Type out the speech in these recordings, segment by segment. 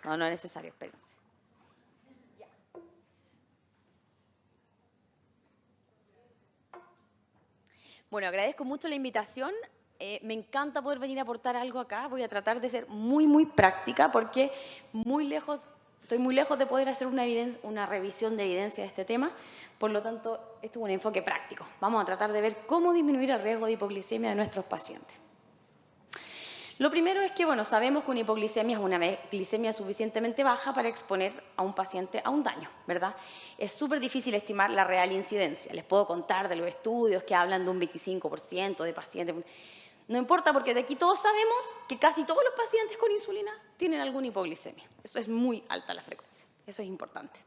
No, no es necesario, espérense. Bueno, agradezco mucho la invitación. Me encanta poder venir a aportar algo acá. Voy a tratar de ser muy práctica porque estoy muy lejos de poder hacer una revisión de evidencia de este tema. Por lo tanto, esto es un enfoque práctico. Vamos a tratar de ver cómo disminuir el riesgo de hipoglicemia de nuestros pacientes. Lo primero es que, bueno, sabemos que una hipoglicemia es una glicemia suficientemente baja para exponer a un paciente a un daño, ¿verdad? Es súper difícil estimar la real incidencia. Les puedo contar de los estudios que hablan de un 25% de pacientes. No importa, porque de aquí todos sabemos que casi todos los pacientes con insulina tienen alguna hipoglicemia. Eso es muy alta la frecuencia. Eso es importante.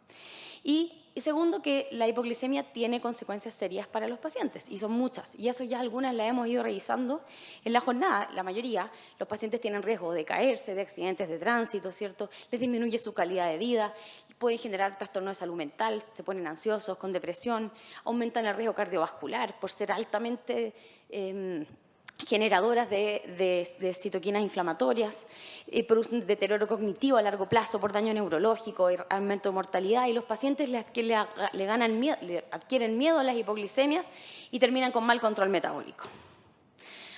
Y segundo, que la hipoglicemia tiene consecuencias serias para los pacientes, y son muchas, y eso ya algunas las hemos ido revisando en la jornada. La mayoría, los pacientes tienen riesgo de caerse, de accidentes de tránsito, ¿cierto? Les disminuye su calidad de vida, pueden generar trastornos de salud mental, se ponen ansiosos, con depresión, aumentan el riesgo cardiovascular por ser altamente generadoras de citoquinas inflamatorias, produce un deterioro cognitivo a largo plazo por daño neurológico, aumento de mortalidad, y los pacientes le adquieren miedo a las hipoglicemias y terminan con mal control metabólico.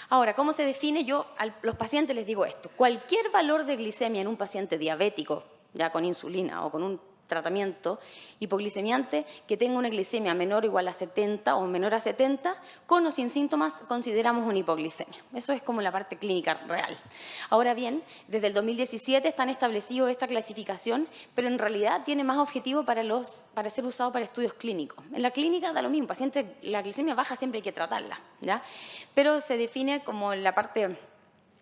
Ahora, ¿cómo se define? Yo a los pacientes les digo esto: cualquier valor de glicemia en un paciente diabético, ya con insulina o con un tratamiento hipoglicemiante, que tenga una glicemia menor o igual a 70 o menor a 70, con o sin síntomas, consideramos una hipoglicemia. Eso es como la parte clínica real. Ahora bien, desde el 2017 están establecido esta clasificación, pero en realidad tiene más objetivo para ser usado para estudios clínicos. En la clínica da lo mismo, paciente, la glicemia baja siempre hay que tratarla, ¿ya? Pero se define como la parte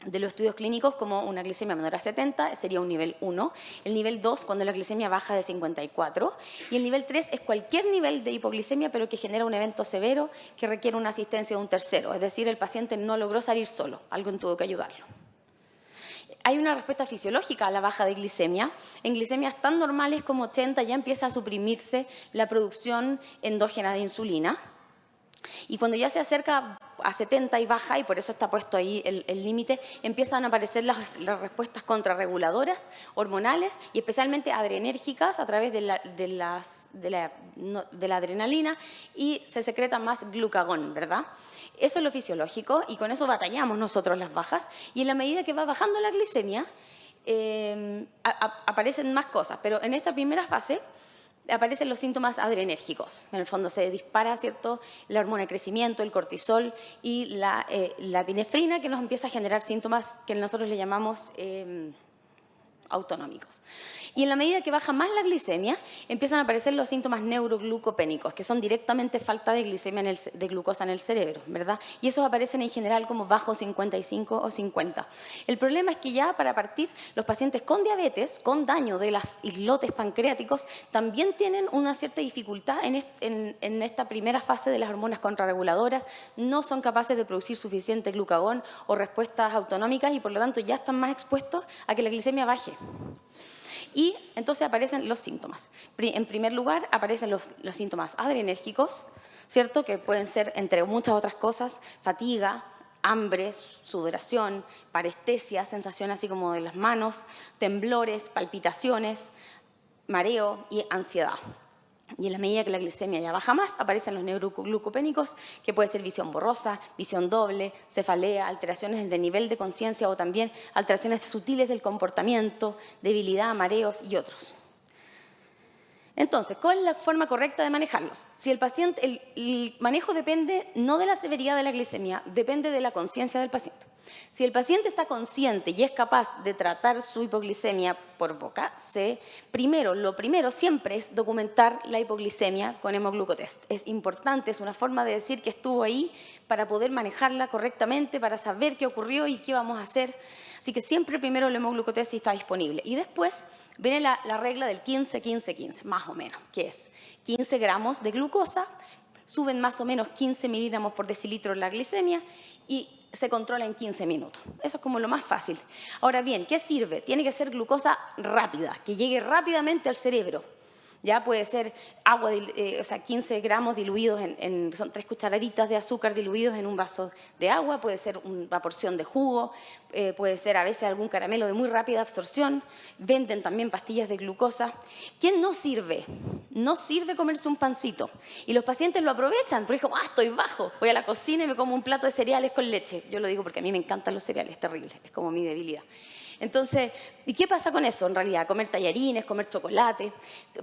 de los estudios clínicos como una glicemia menor a 70, sería un nivel 1, el nivel 2 cuando la glicemia baja de 54, y el nivel 3 es cualquier nivel de hipoglicemia pero que genera un evento severo que requiere una asistencia de un tercero, es decir, el paciente no logró salir solo, alguien tuvo que ayudarlo. Hay una respuesta fisiológica a la baja de glicemia. En glicemias tan normales como 80 ya empieza a suprimirse la producción endógena de insulina. Y cuando ya se acerca a 70 y baja, y por eso está puesto ahí el límite, empiezan a aparecer las respuestas contrarreguladoras, hormonales y especialmente adrenérgicas a través de la adrenalina, y se secreta más glucagón, ¿verdad? Eso es lo fisiológico y con eso batallamos nosotros las bajas, y en la medida que va bajando la glicemia aparecen más cosas, pero en esta primera fase aparecen los síntomas adrenérgicos. En el fondo se dispara, ¿cierto?, la hormona de crecimiento, el cortisol y la epinefrina, que nos empieza a generar síntomas que nosotros le llamamos autonómicos. Y en la medida que baja más la glicemia, empiezan a aparecer los síntomas neuroglucopénicos, que son directamente falta de glicemia de glucosa en el cerebro, ¿verdad? Y esos aparecen en general como bajo 55 o 50. El problema es que ya para partir, los pacientes con diabetes, con daño de los islotes pancreáticos, también tienen una cierta dificultad en esta primera fase de las hormonas contrarreguladoras, no son capaces de producir suficiente glucagón o respuestas autonómicas, y por lo tanto ya están más expuestos a que la glicemia baje. Y entonces aparecen los síntomas. En primer lugar, aparecen los síntomas adrenérgicos, ¿cierto?, que pueden ser, entre muchas otras cosas, fatiga, hambre, sudoración, parestesia, sensación así como de las manos, temblores, palpitaciones, mareo y ansiedad. Y en la medida que la glicemia ya baja más, aparecen los neuroglucopénicos, que puede ser visión borrosa, visión doble, cefalea, alteraciones de nivel de conciencia o también alteraciones sutiles del comportamiento, debilidad, mareos y otros. Entonces, ¿cuál es la forma correcta de manejarlos? Si el manejo depende no de la severidad de la glicemia, depende de la conciencia del paciente. Si el paciente está consciente y es capaz de tratar su hipoglicemia por boca, lo primero siempre es documentar la hipoglicemia con hemoglucotest. Es importante, es una forma de decir que estuvo ahí para poder manejarla correctamente, para saber qué ocurrió y qué vamos a hacer. Así que siempre primero el hemoglucotest si está disponible. Y después viene la regla del 15-15-15, más o menos, que es 15 gramos de glucosa, suben más o menos 15 miligramos por decilitro la glicemia y se controla en 15 minutos. Eso es como lo más fácil. Ahora bien, ¿qué sirve? Tiene que ser glucosa rápida, que llegue rápidamente al cerebro. Ya puede ser agua, o sea, 15 gramos diluidos son 3 cucharaditas de azúcar diluidos en un vaso de agua, puede ser una porción de jugo, puede ser a veces algún caramelo de muy rápida absorción, venden también pastillas de glucosa. ¿Qué no sirve? No sirve comerse un pancito. Y los pacientes lo aprovechan, porque es como, estoy bajo, voy a la cocina y me como un plato de cereales con leche. Yo lo digo porque a mí me encantan los cereales, es terrible, es como mi debilidad. Entonces, ¿y qué pasa con eso en realidad? Comer tallarines, comer chocolate.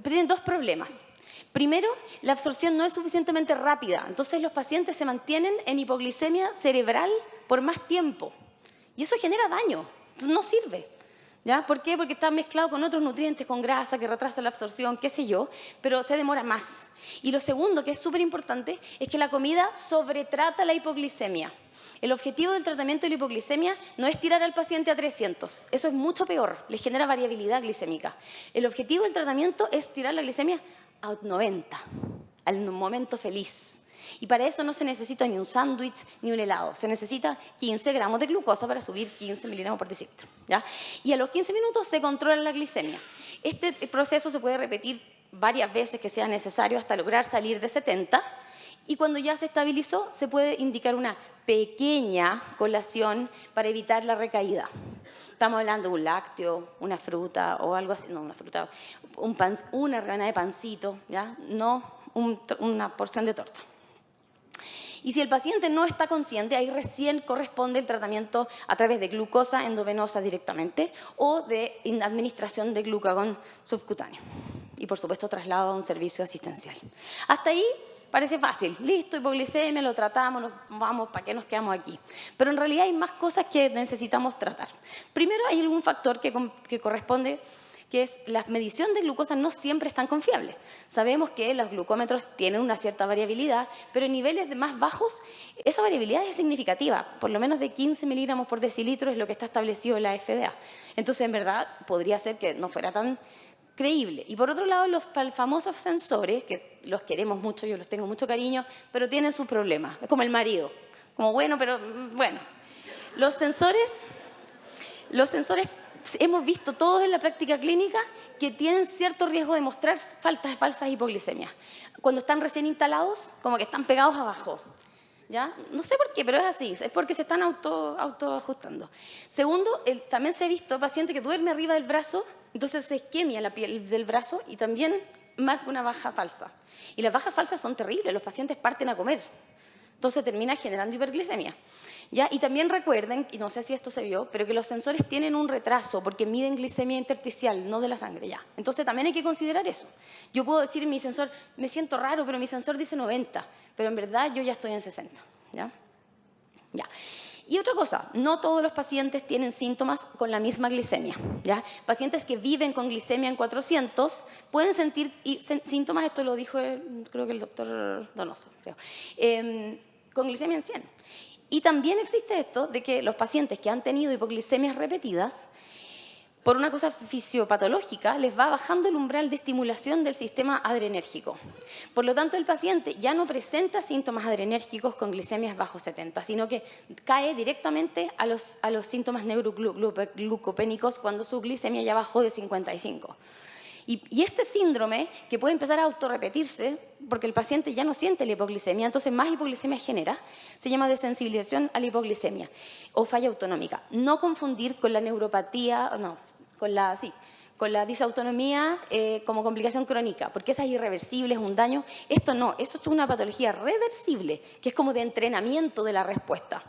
Tienen dos problemas. Primero, la absorción no es suficientemente rápida. Entonces, los pacientes se mantienen en hipoglicemia cerebral por más tiempo. Y eso genera daño. Entonces, no sirve. ¿Ya? ¿Por qué? Porque está mezclado con otros nutrientes, con grasa, que retrasa la absorción, qué sé yo, pero se demora más. Y lo segundo, que es súper importante, es que la comida sobretrata la hipoglicemia. El objetivo del tratamiento de la hipoglicemia no es tirar al paciente a 300, eso es mucho peor, le genera variabilidad glicémica. El objetivo del tratamiento es tirar la glicemia a 90, al momento feliz. Y para eso no se necesita ni un sándwich ni un helado, se necesita 15 gramos de glucosa para subir 15 miligramos por decilitro, ¿ya? Y a los 15 minutos se controla la glicemia. Este proceso se puede repetir varias veces que sea necesario hasta lograr salir de 70. Y cuando ya se estabilizó, se puede indicar una pequeña colación para evitar la recaída. Estamos hablando de un lácteo, una fruta o algo así, no una fruta, una rebanada de pancito, ¿ya? No una porción de torta. Y si el paciente no está consciente, ahí recién corresponde el tratamiento a través de glucosa endovenosa directamente o de administración de glucagón subcutáneo. Y por supuesto traslado a un servicio asistencial. Hasta ahí parece fácil, listo, hipoglicemia, lo tratamos, nos vamos, ¿para qué nos quedamos aquí? Pero en realidad hay más cosas que necesitamos tratar. Primero hay algún factor que corresponde, que es la medición de glucosa no siempre es tan confiable. Sabemos que los glucómetros tienen una cierta variabilidad, pero en niveles más bajos esa variabilidad es significativa, por lo menos de 15 miligramos por decilitro es lo que está establecido en la FDA. Entonces, en verdad, podría ser que no fuera tan creíble. Y por otro lado, los famosos sensores, que los queremos mucho, yo los tengo mucho cariño, pero tienen sus problemas. Es como el marido, como bueno, pero bueno. Los sensores hemos visto todos en la práctica clínica que tienen cierto riesgo de mostrar falsas hipoglicemias. Cuando están recién instalados, como que están pegados abajo. ¿Ya? No sé por qué, pero es así, es porque se están autoajustando. Segundo, también se ha visto paciente que duerme arriba del brazo, entonces se isquemia la piel del brazo y también marca una baja falsa. Y las bajas falsas son terribles, los pacientes parten a comer, entonces termina generando hiperglicemia. ¿Ya? Y también recuerden, y no sé si esto se vio, pero que los sensores tienen un retraso porque miden glicemia intersticial, no de la sangre. ¿Ya? Entonces también hay que considerar eso. Yo puedo decir en mi sensor, me siento raro, pero mi sensor dice 90, pero en verdad yo ya estoy en 60. ¿Ya? Ya. Y otra cosa, no todos los pacientes tienen síntomas con la misma glicemia. ¿Ya? Pacientes que viven con glicemia en 400 pueden sentir síntomas, esto lo dijo creo que el doctor Donoso, creo, con glicemia en 100. Y también existe esto de que los pacientes que han tenido hipoglicemias repetidas, por una cosa fisiopatológica, les va bajando el umbral de estimulación del sistema adrenérgico. Por lo tanto, el paciente ya no presenta síntomas adrenérgicos con glicemias bajo 70, sino que cae directamente a los síntomas neuroglucopénicos cuando su glicemia ya bajó de 55. Y este síndrome, que puede empezar a autorrepetirse, porque el paciente ya no siente la hipoglicemia, entonces más hipoglicemia genera, se llama desensibilización a la hipoglicemia o falla autonómica. No confundir con la neuropatía, no, con la disautonomía como complicación crónica, porque esa es irreversible, es un daño. Esto no, esto es una patología reversible, que es como de entrenamiento de la respuesta.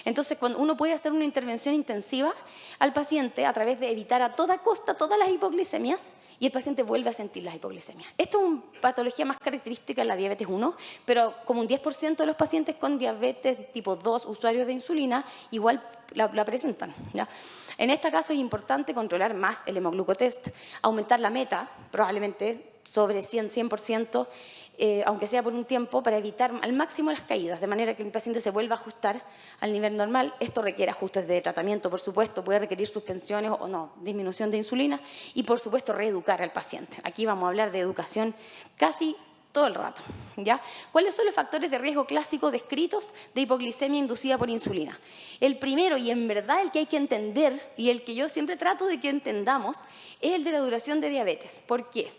Entonces, cuando uno puede hacer una intervención intensiva al paciente a través de evitar a toda costa todas las hipoglicemias y el paciente vuelve a sentir las hipoglicemias. Esto es una patología más característica de la diabetes 1, pero como un 10% de los pacientes con diabetes tipo 2, usuarios de insulina, igual la presentan. ¿Ya? En este caso es importante controlar más el hemoglucotest, aumentar la meta, probablemente sobre 100%, aunque sea por un tiempo, para evitar al máximo las caídas, de manera que el paciente se vuelva a ajustar al nivel normal. Esto requiere ajustes de tratamiento, por supuesto, puede requerir suspensiones o no, disminución de insulina y, por supuesto, reeducar al paciente. Aquí vamos a hablar de educación casi todo el rato. ¿Ya? ¿Cuáles son los factores de riesgo clásicos descritos de hipoglicemia inducida por insulina? El primero, y en verdad el que hay que entender, y el que yo siempre trato de que entendamos, es el de la duración de diabetes. ¿Por qué?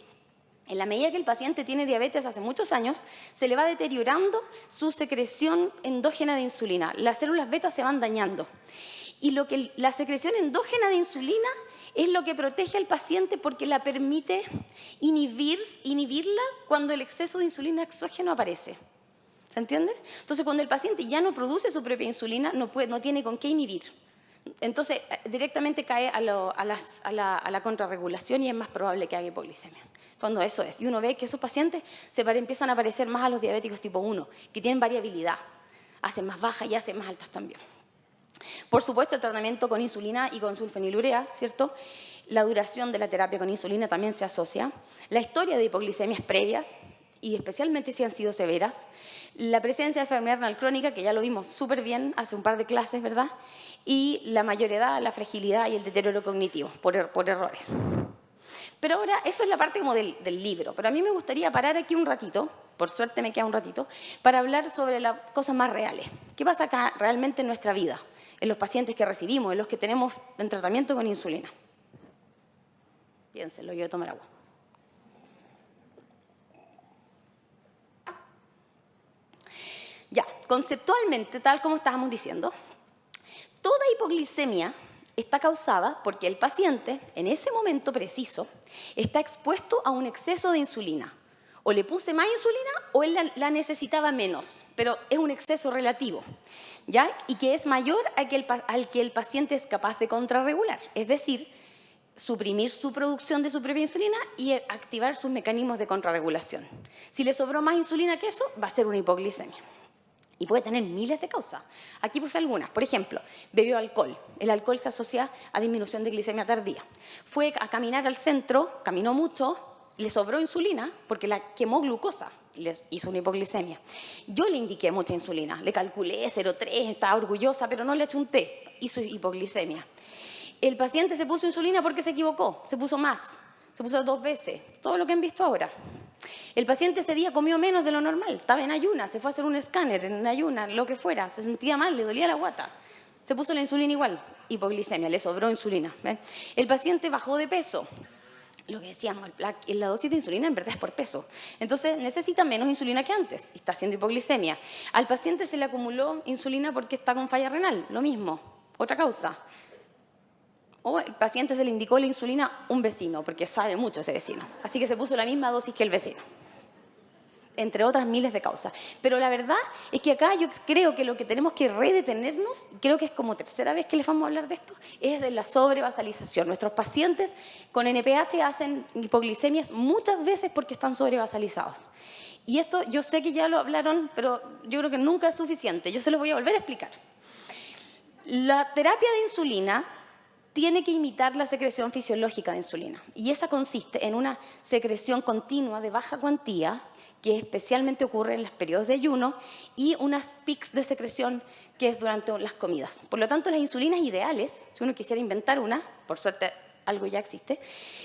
En la medida que el paciente tiene diabetes hace muchos años, se le va deteriorando su secreción endógena de insulina. Las células beta se van dañando. Y la secreción endógena de insulina es lo que protege al paciente porque la permite inhibirla cuando el exceso de insulina exógeno aparece. ¿Se entiende? Entonces, cuando el paciente ya no produce su propia insulina, no tiene con qué inhibir. Entonces, directamente cae a la contrarregulación y es más probable que haga hipoglicemia. Cuando eso es. Y uno ve que esos pacientes empiezan a parecer más a los diabéticos tipo 1, que tienen variabilidad. Hacen más bajas y hacen más altas también. Por supuesto, el tratamiento con insulina y con sulfonilureas, ¿cierto? La duración de la terapia con insulina también se asocia. La historia de hipoglicemias previas, y especialmente si han sido severas. La presencia de enfermedad renal crónica, que ya lo vimos súper bien hace un par de clases, ¿verdad? Y la mayor edad, la fragilidad y el deterioro cognitivo por errores. Pero ahora, eso es la parte como del libro. Pero a mí me gustaría parar aquí un ratito, por suerte me queda un ratito, para hablar sobre las cosas más reales. ¿Qué pasa acá realmente en nuestra vida? En los pacientes que recibimos, en los que tenemos en tratamiento con insulina. Piénsenlo, yo voy a tomar agua. Ya, conceptualmente, tal como estábamos diciendo, toda hipoglicemia está causada porque el paciente, en ese momento preciso, está expuesto a un exceso de insulina. O le puse más insulina o él la necesitaba menos, pero es un exceso relativo, ¿ya? Y que es mayor al que el paciente es capaz de contrarregular, es decir, suprimir su producción de su propia insulina y activar sus mecanismos de contrarregulación. Si le sobró más insulina que eso, va a ser una hipoglicemia. Y puede tener miles de causas. Aquí puse algunas. Por ejemplo, bebió alcohol. El alcohol se asocia a disminución de glicemia tardía. Fue a caminar al centro, caminó mucho, le sobró insulina porque la quemó glucosa, le hizo una hipoglicemia. Yo le indiqué mucha insulina, le calculé 0,3, estaba orgullosa, pero no le achunté, hizo hipoglicemia. El paciente se puso insulina porque se equivocó, se puso más, se puso 2 veces, todo lo que han visto ahora. El paciente ese día comió menos de lo normal, estaba en ayuna, se fue a hacer un escáner en ayuna, lo que fuera, se sentía mal, le dolía la guata. Se puso la insulina igual, hipoglicemia, le sobró insulina. ¿Ven? El paciente bajó de peso. Lo que decíamos, la dosis de insulina en verdad es por peso. Entonces necesita menos insulina que antes y está haciendo hipoglicemia. Al paciente se le acumuló insulina porque está con falla renal, lo mismo, otra causa. O el paciente se le indicó la insulina a un vecino, porque sabe mucho ese vecino. Así que se puso la misma dosis que el vecino. Entre otras miles de causas. Pero la verdad es que acá yo creo que lo que tenemos que redetenernos, creo que es como tercera vez que les vamos a hablar de esto, es de la sobrevasalización. Nuestros pacientes con NPH hacen hipoglicemias muchas veces porque están sobrevasalizados. Y esto yo sé que ya lo hablaron, pero yo creo que nunca es suficiente. Yo se los voy a volver a explicar. La terapia de insulina tiene que imitar la secreción fisiológica de insulina. Y esa consiste en una secreción continua de baja cuantía, que especialmente ocurre en los periodos de ayuno, y unas pics de secreción que es durante las comidas. Por lo tanto, las insulinas ideales, si uno quisiera inventar una, por suerte algo ya existe,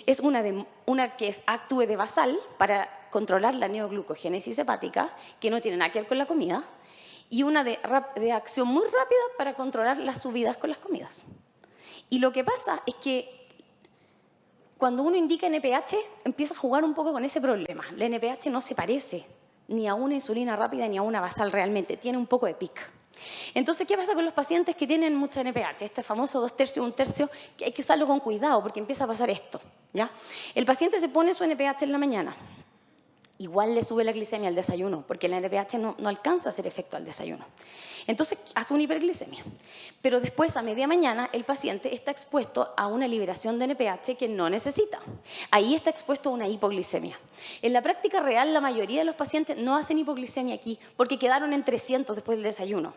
es una que actúe de basal para controlar la neoglucogénesis hepática, que no tiene nada que ver con la comida, y una de acción muy rápida para controlar las subidas con las comidas. Y lo que pasa es que cuando uno indica NPH, empieza a jugar un poco con ese problema. La NPH no se parece ni a una insulina rápida ni a una basal realmente, tiene un poco de pic. Entonces, ¿qué pasa con los pacientes que tienen mucha NPH? Este famoso 2/3, 1/3, que hay que usarlo con cuidado porque empieza a pasar esto, ¿ya? El paciente se pone su NPH en la mañana. Igual le sube la glicemia al desayuno, porque la NPH no alcanza a hacer efecto al desayuno. Entonces hace una hiperglicemia. Pero después, a media mañana, el paciente está expuesto a una liberación de NPH que no necesita. Ahí está expuesto a una hipoglicemia. En la práctica real, la mayoría de los pacientes no hacen hipoglicemia aquí porque quedaron en 300 después del desayuno.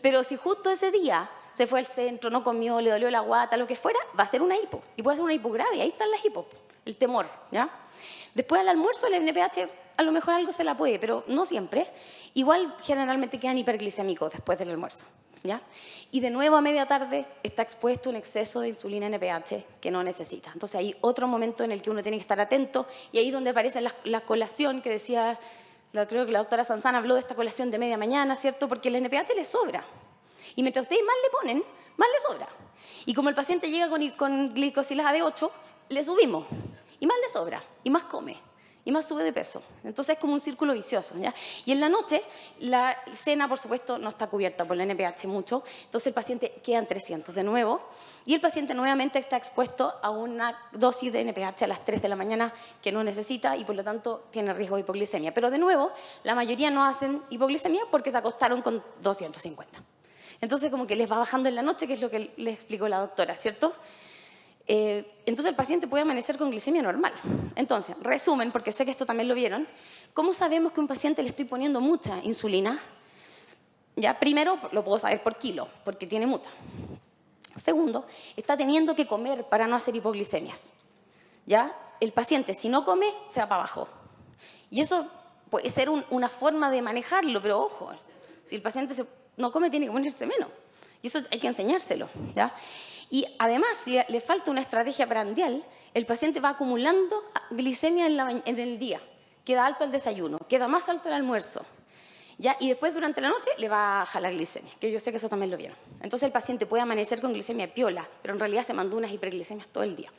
Pero si justo ese día se fue al centro, no comió, le dolió la guata, lo que fuera, va a ser una hipo. Y puede ser una hipo grave. Ahí están las hipos, el temor, ¿ya? Después del almuerzo, el NPH a lo mejor algo se la puede, pero no siempre. Igual generalmente quedan hiperglicémicos después del almuerzo, ¿ya? Y de nuevo a media tarde está expuesto un exceso de insulina NPH que no necesita. Entonces hay otro momento en el que uno tiene que estar atento y ahí es donde aparece la colación que decía, creo que la doctora Sanzana habló de esta colación de media mañana, ¿cierto? Porque el NPH le sobra. Y mientras ustedes más le ponen, más le sobra. Y como el paciente llega con glicosilada de 8, le subimos. Y más le sobra, y más come. y más sube de peso. Entonces es como un círculo vicioso, ¿ya? Y en la noche, la cena, por supuesto, no está cubierta por la NPH mucho, entonces el paciente queda en 300 de nuevo, y el paciente nuevamente está expuesto a una dosis de NPH a las 3 de la mañana que no necesita y por lo tanto tiene riesgo de hipoglicemia. Pero de nuevo, la mayoría no hacen hipoglicemia porque se acostaron con 250. Entonces como que les va bajando en la noche, que es lo que les explicó la doctora, ¿cierto? Entonces el paciente puede amanecer con glicemia normal. Entonces, resumen, porque sé que esto también lo vieron, ¿cómo sabemos que a un paciente le estoy poniendo mucha insulina? Ya, primero, lo puedo saber por kilo, porque tiene mucha. Segundo, está teniendo que comer para no hacer hipoglicemias. ¿Ya? El paciente, si no come, se va para abajo. Y eso puede ser una forma de manejarlo, pero ojo, si el paciente no come, tiene que ponerse menos. Y eso hay que enseñárselo, ¿ya? Y además, si le falta una estrategia prandial, el paciente va acumulando glicemia en el día. Queda alto el desayuno, queda más alto el almuerzo. ¿Ya? Y después, durante la noche, le va a bajar la glicemia, que yo sé que eso también lo vieron. Entonces, el paciente puede amanecer con glicemia piola, pero en realidad se mandó unas hiperglicemias todo el día.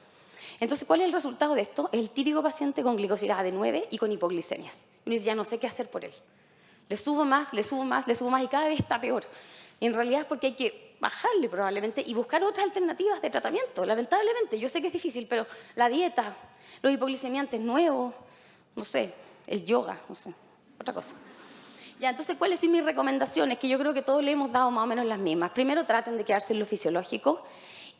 Entonces, ¿cuál es el resultado de esto? Es el típico paciente con glicosilada de 9 y con hipoglicemias. Y uno dice, ya no sé qué hacer por él. Le subo más, le subo más, le subo más y cada vez está peor. Y en realidad es porque hay que bajarle probablemente y buscar otras alternativas de tratamiento. Lamentablemente, yo sé que es difícil, pero la dieta, los hipoglicemiantes nuevos, no sé, el yoga, no sé, otra cosa. Ya, entonces, ¿cuáles son mis recomendaciones? Que yo creo que todos le hemos dado más o menos las mismas. Primero, traten de quedarse en lo fisiológico.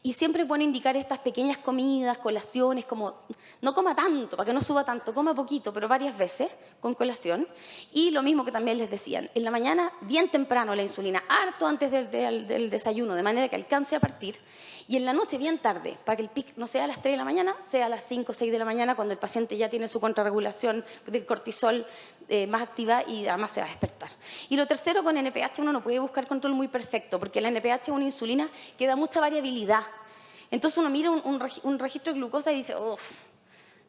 Y siempre es bueno indicar estas pequeñas comidas, colaciones, como no coma tanto, para que no suba tanto, coma poquito, pero varias veces con colación. Y lo mismo que también les decían, en la mañana bien temprano la insulina, harto antes del desayuno, de manera que alcance a partir. Y en la noche bien tarde, para que el pic no sea a las 3 de la mañana, sea a las 5 o 6 de la mañana, cuando el paciente ya tiene su contrarregulación del cortisol más activa y además se va a despertar. Y lo tercero, con NPH uno no puede buscar control muy perfecto, porque la NPH es una insulina que da mucha variabilidad. Entonces uno mira un registro de glucosa y dice, uff,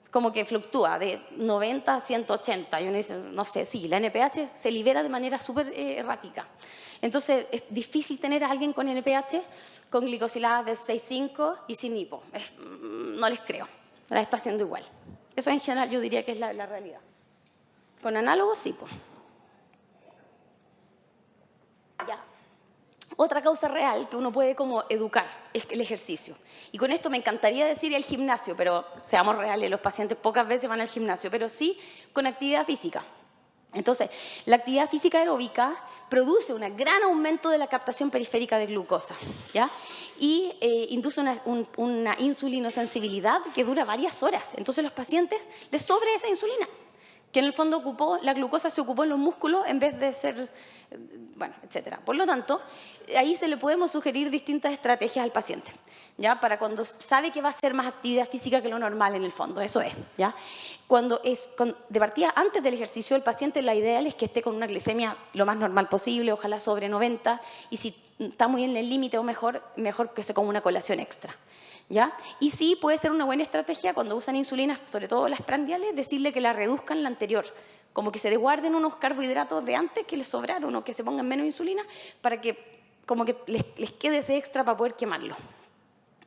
como que fluctúa de 90 a 180. Y uno dice, no sé, sí, la NPH se libera de manera súper errática. Entonces es difícil tener a alguien con NPH con glicosiladas de 6,5 y sin hipo. No les creo, la está haciendo igual. Eso en general yo diría que es la realidad. Con análogos, sí, pues. Ya. Otra causa real que uno puede como educar es el ejercicio. Y con esto me encantaría decir el gimnasio, pero seamos reales, los pacientes pocas veces van al gimnasio, pero sí con actividad física. Entonces, la actividad física aeróbica produce un gran aumento de la captación periférica de glucosa, ¿ya? Y induce una insulinosensibilidad que dura varias horas. Entonces, a los pacientes les sobra esa insulina, que en el fondo la glucosa se ocupó en los músculos en vez de ser, bueno, etcétera. Por lo tanto, ahí se le podemos sugerir distintas estrategias al paciente, ¿ya? Para cuando sabe que va a hacer más actividad física que lo normal en el fondo, eso es, ¿ya? De partida, antes del ejercicio, el paciente, la ideal es que esté con una glicemia lo más normal posible, ojalá sobre 90, y si está muy en el límite o mejor que se coma una colación extra. ¿Ya? Y sí puede ser una buena estrategia cuando usan insulinas, sobre todo las prandiales, decirle que la reduzcan la anterior, como que se desguarden unos carbohidratos de antes que les sobraron o que se pongan menos insulina para que como que les quede ese extra para poder quemarlo.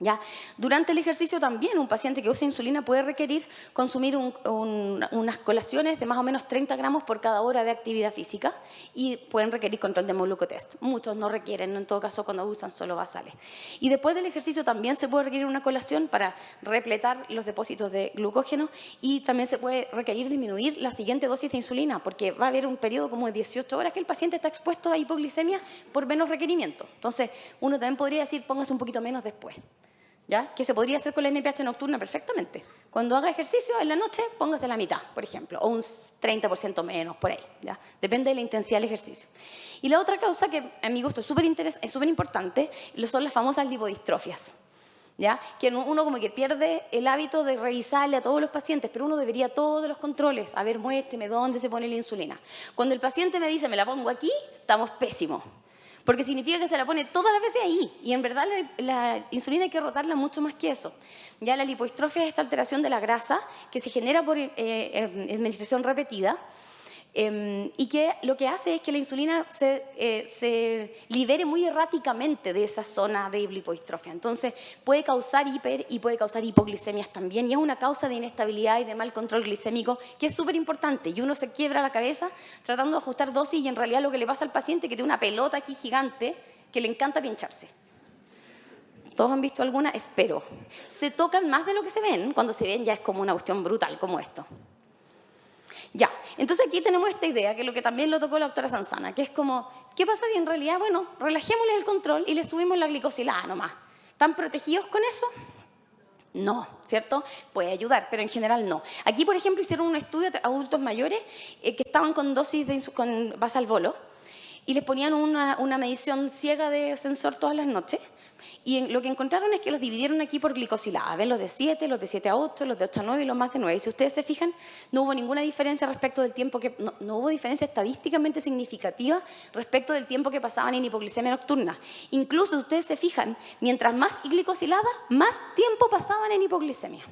¿Ya? Durante el ejercicio también un paciente que usa insulina puede requerir consumir unas colaciones de más o menos 30 gramos por cada hora de actividad física y pueden requerir control de glucotest. Muchos no requieren, en todo caso cuando usan solo basales. Y después del ejercicio también se puede requerir una colación para repletar los depósitos de glucógeno y también se puede requerir disminuir la siguiente dosis de insulina porque va a haber un periodo como de 18 horas que el paciente está expuesto a hipoglicemia por menos requerimiento. Entonces uno también podría decir póngase un poquito menos después. ¿Ya? Que se podría hacer con la NPH nocturna perfectamente. Cuando haga ejercicio en la noche, póngase la mitad, por ejemplo, o un 30% menos, por ahí. ¿Ya? Depende de la intensidad del ejercicio. Y la otra causa que a mi gusto es súper importante son las famosas lipodistrofias. ¿Ya? Que uno como que pierde el hábito de revisarle a todos los pacientes, pero uno debería todos los controles. A ver, muéstreme dónde se pone la insulina. Cuando el paciente me dice, me la pongo aquí, estamos pésimos. Porque significa que se la pone todas las veces ahí. Y en verdad la insulina hay que rotarla mucho más que eso. Ya la lipodistrofia es esta alteración de la grasa que se genera por administración repetida Y que lo que hace es que la insulina se libere muy erráticamente de esa zona de lipodistrofia. Entonces, puede causar hiper y puede causar hipoglicemias también, y es una causa de inestabilidad y de mal control glicémico que es súper importante, y uno se quiebra la cabeza tratando de ajustar dosis, y en realidad lo que le pasa al paciente es que tiene una pelota aquí gigante que le encanta pincharse. ¿Todos han visto alguna? Espero. Se tocan más de lo que se ven. Cuando se ven ya es como una cuestión brutal, como esto. Ya, entonces aquí tenemos esta idea, que es lo que también lo tocó la doctora Sanzana, que es como, ¿qué pasa si en realidad, bueno, relajémosles el control y le subimos la glicosilada nomás? ¿Están protegidos con eso? No, ¿cierto? Puede ayudar, pero en general no. Aquí, por ejemplo, hicieron un estudio de adultos mayores que estaban con dosis con Basalvolo y les ponían una medición ciega de sensor todas las noches. Y lo que encontraron es que los dividieron aquí por glicosilada. Ven los de 7, los de 7 a 8, los de 8 a 9 y los más de 9. Y si ustedes se fijan, no hubo ninguna diferencia respecto del tiempo que... No hubo diferencia estadísticamente significativa respecto del tiempo que pasaban en hipoglicemia nocturna. Incluso, si ustedes se fijan, mientras más glicosilada, más tiempo pasaban en hipoglicemia.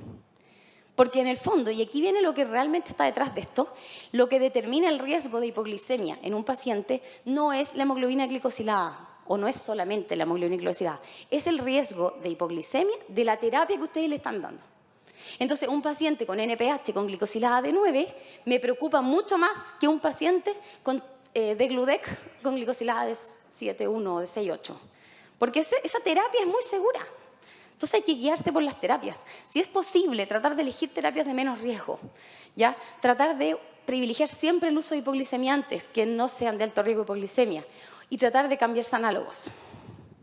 Porque en el fondo, y aquí viene lo que realmente está detrás de esto, lo que determina el riesgo de hipoglicemia en un paciente no es la hemoglobina glicosilada, o no es solamente la hemoglobina glicosilada, es el riesgo de hipoglicemia de la terapia que ustedes le están dando. Entonces, un paciente con NPH con glicosilada de 9 me preocupa mucho más que un paciente con Degludec con glicosilada de 7,1 o de 6,8. Porque esa terapia es muy segura. Entonces hay que guiarse por las terapias. Si es posible, tratar de elegir terapias de menos riesgo, ¿ya? Tratar de privilegiar siempre el uso de hipoglicemiantes que no sean de alto riesgo de hipoglicemia y tratar de cambiarse análogos.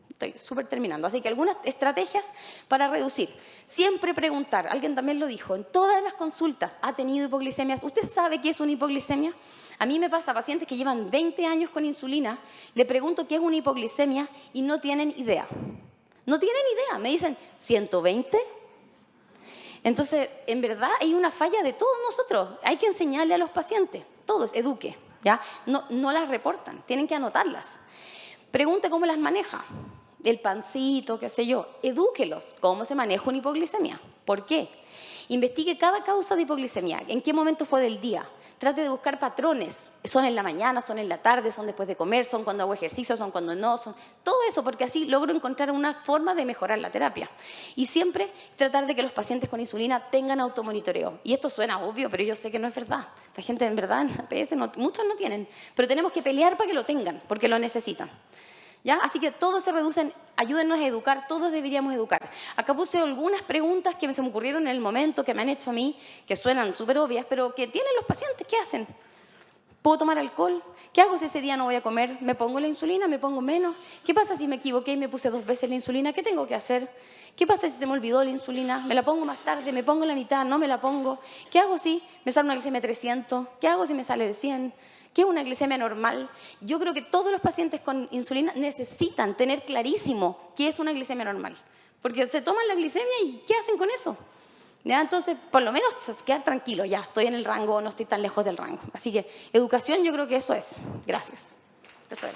Estoy súper terminando. Así que algunas estrategias para reducir. Siempre preguntar, alguien también lo dijo, en todas las consultas ha tenido hipoglicemias. ¿Usted sabe qué es una hipoglicemia? A mí me pasa a pacientes que llevan 20 años con insulina, le pregunto qué es una hipoglicemia y no tienen idea. No tienen idea, me dicen, ¿120? Entonces, en verdad hay una falla de todos nosotros. Hay que enseñarle a los pacientes, todos, eduque, ¿ya? No las reportan, tienen que anotarlas. Pregunte cómo las maneja, el pancito, qué sé yo. Edúquelos, cómo se maneja una hipoglicemia, ¿por qué? Investigue cada causa de hipoglicemia, en qué momento fue del día. Trate de buscar patrones. Son en la mañana, son en la tarde, son después de comer, son cuando hago ejercicio, son cuando no, son todo eso, porque así logro encontrar una forma de mejorar la terapia. Y siempre tratar de que los pacientes con insulina tengan automonitoreo. Y esto suena obvio, pero yo sé que no es verdad. La gente en verdad en APS muchos no tienen, pero tenemos que pelear para que lo tengan, porque lo necesitan. ¿Ya? Así que todos se reducen, ayúdennos a educar, todos deberíamos educar. Acá puse algunas preguntas que se me ocurrieron en el momento, que me han hecho a mí, que suenan súper obvias, pero que tienen los pacientes. ¿Qué hacen? ¿Puedo tomar alcohol? ¿Qué hago si ese día no voy a comer? ¿Me pongo la insulina? ¿Me pongo menos? ¿Qué pasa si me equivoqué y me puse 2 veces la insulina? ¿Qué tengo que hacer? ¿Qué pasa si se me olvidó la insulina? ¿Me la pongo más tarde? ¿Me pongo la mitad? ¿No me la pongo? ¿Qué hago si me sale una glicemia de 300? ¿Qué hago si me sale de 100? ¿Qué es una glicemia normal? Yo creo que todos los pacientes con insulina necesitan tener clarísimo qué es una glicemia normal. Porque se toman la glicemia y ¿qué hacen con eso? ¿Ya? Entonces, por lo menos quedar tranquilo, ya estoy en el rango, no estoy tan lejos del rango. Así que educación, yo creo que eso es. Gracias. Eso es.